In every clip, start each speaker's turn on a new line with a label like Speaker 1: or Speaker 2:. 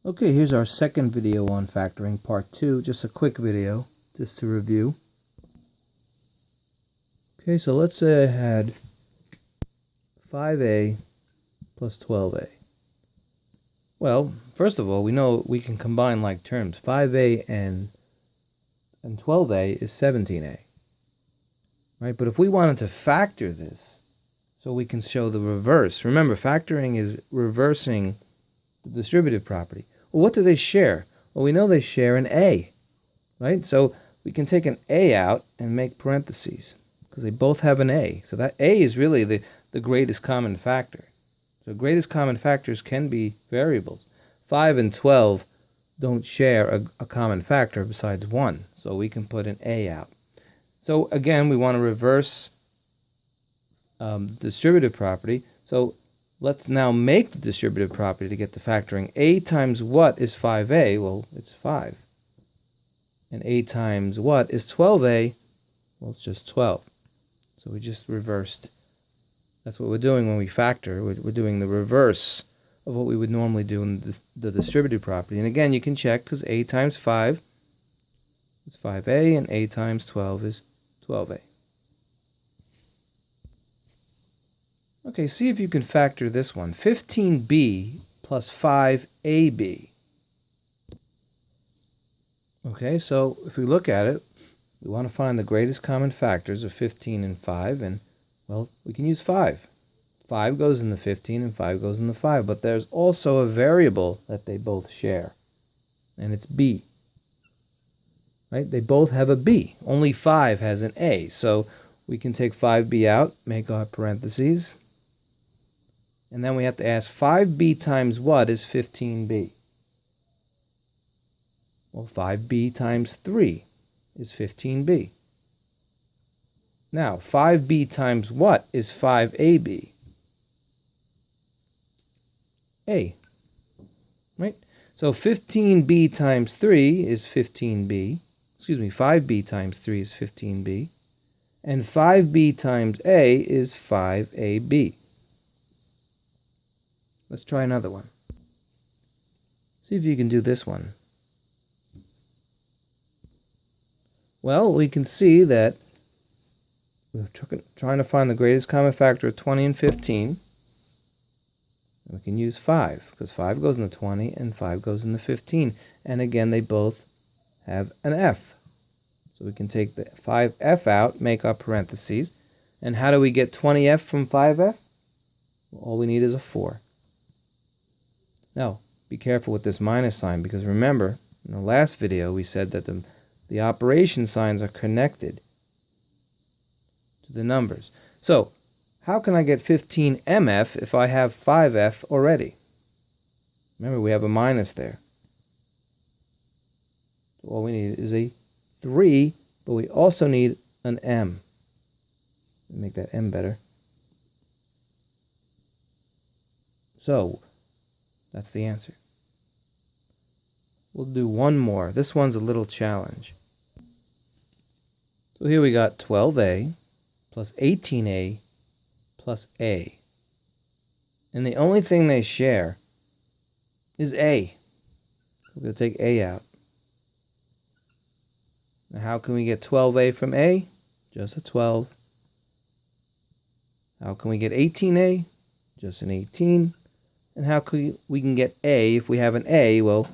Speaker 1: Okay, here's our second video on factoring, part 2, just a quick video, just to review. Okay, so let's say I had 5a plus 12a. Well, first of all, we know we can combine like terms. 5a and 12a is 17a, right? But if we wanted to factor this, so we can show the reverse. Remember, factoring is reversing the distributive property. Well, what do they share? Well, we know they share an a, right? So we can take an a out and make parentheses because they both have an a. So that a is really the greatest common factor. So greatest common factors can be variables. 5 and 12 don't share a common factor besides 1. So we can put an a out. So again, we want to reverse the distributive property. So let's now make the distributive property to get the factoring. A times what is 5a? Well, it's 5. And a times what is 12a? Well, it's just 12. So we just reversed. That's what we're doing when we factor. We're doing the reverse of what we would normally do in the distributive property. And again, you can check because a times 5 is 5a and a times 12 is 12a. Okay, see if you can factor this one. 15b plus 5ab. Okay, so if we look at it, we want to find the greatest common factors of 15 and 5, and, well, we can use 5. 5 goes in the 15 and 5 goes in the 5, but there's also a variable that they both share, and it's b. Right? They both have a b. Only 5 has an a, so we can take 5b out, make our parentheses, and then we have to ask 5b times what is 15b? Well, 5b times 3 is 15b. Now, 5b times what is 5ab? A. Right? So 15b times 3 is 15b. Excuse me, 5b times 3 is 15b. And 5b times a is 5ab. Let's try another one. See if you can do this one. Well, we can see that we're trying to find the greatest common factor of 20 and 15. We can use 5, because 5 goes in the 20 and 5 goes in the 15. And again, they both have an f. So we can take the 5f out, make our parentheses. And how do we get 20f from 5f? Well, all we need is a 4. Now, be careful with this minus sign, because remember, in the last video, we said that the operation signs are connected to the numbers. So, how can I get 15mf if I have 5f already? Remember, we have a minus there. So all we need is a 3, but we also need an m. Make that m better. So, that's the answer. We'll do one more. This one's a little challenge. So here we got 12a plus 18a plus a. And the only thing they share is a. We're going to take a out. Now how can we get 12a from a? Just a 12. How can we get 18a? Just an 18. And how can we get a if we have an a? Well,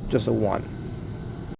Speaker 1: just a 1.